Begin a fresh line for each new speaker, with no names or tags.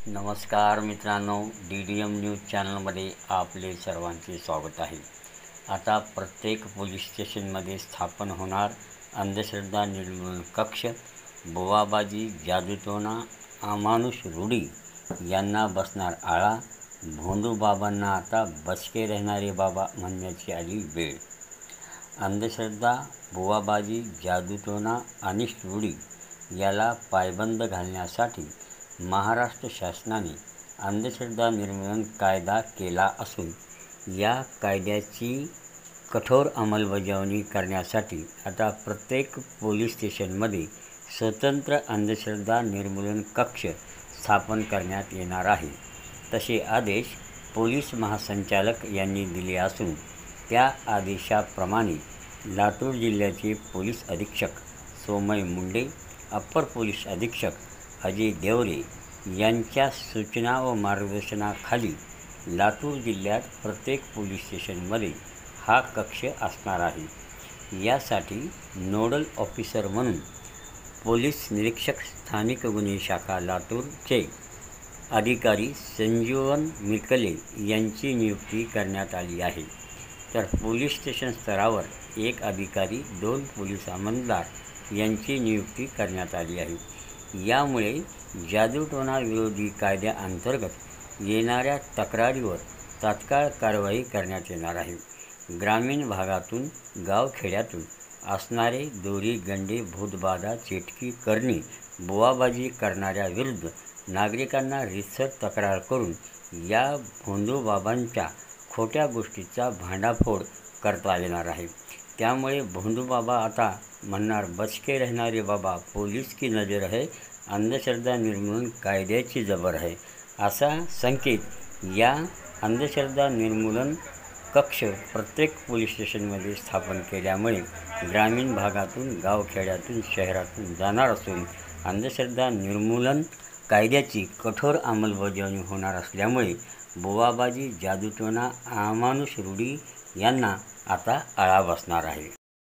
नमस्कार मित्रांनो, DDM news चॅनलमध्ये आपले सर्वांचे स्वागत आहे। आता प्रत्येक पोलीस स्टेशनमध्ये स्थापन होणार अंधश्रद्धा निर्मूलन कक्ष। बुवाबाजी, जादूटोणा, अमानुष रूढी यांना बसणार आळा। भोंदूबाबांना आता बचके रहणारे बाबा म्हणण्याची आली वेळ। अंधश्रद्धा, बुवाबाजी, जादूटोणा आणि रूढी याला पायबंद घालण्यासाठी महाराष्ट्र शासनाने अंधश्रद्धा निर्मूलन कायदा केला असून या कायद्याची कठोर अंमलबजावणी करण्यासाठी आता प्रत्येक पोलीस स्टेशनमध्ये स्वतंत्र अंधश्रद्धा निर्मूलन कक्ष स्थापन करण्यात येणार आहे। तसे आदेश पोलीस महासंचालक यांनी दिले असून त्या आदेशाप्रमाणे लातूर जिल्ह्याचे पोलीस अधीक्षक सोमय मुंडे, अप्पर पोलीस अधीक्षक अजय देवरे यांच्या सूचना व मार्गदर्शनाखाली लातूर जिल्ह्यात प्रत्येक पोलीस स्टेशनमध्ये हा कक्ष असणार आहे। यासाठी नोडल ऑफिसर म्हणून पोलीस निरीक्षक स्थानिक गुन्हे शाखा लातूरचे अधिकारी संजीवन मिकले यांची नियुक्ती करण्यात आली आहे। तर पोलीस स्टेशन स्तरावर एक अधिकारी, 2 पोलीस अंमलदार यांची नियुक्ती करण्यात आली आहे। यामुळे जादूटोणा विरोधी कायद्याअंतर्गत येणाऱ्या तक्रारीवर तात्काळ कारवाई करण्यात येणार आहे। ग्रामीण भागातून, गावखेड्यातून असणारे दोरी, गंडे, भूतबाधा, चेटकी करणे, बुवाबाजी करणाऱ्या विरुद्ध नागरिकांना रीतसर तक्रार करून या भोंदूबाबांच्या खोट्या गोष्टीचा भांडाफोड करता येणार आहे। त्यामुळे भोंदूबाबा आता म्हणणार, बचके रहणारे बाबा, पोलीस की नजर है, अंधश्रद्धा निर्मूलन कायद्याची जबर है, असा संकेत या अंधश्रद्धा निर्मूलन कक्ष प्रत्येक पोलीस स्टेशनमध्ये स्थापन केल्यामुळे ग्रामीण भागातून, गावखेड्यातून, शहरातून जाणार असून अंधश्रद्धा निर्मूलन कायद्याची कठोर अंमलबजावणी होणार असल्यामुळे बुवाबाजी, जादूटोणा, अमानुष रूढी यांना आता आळा बसणार आहे।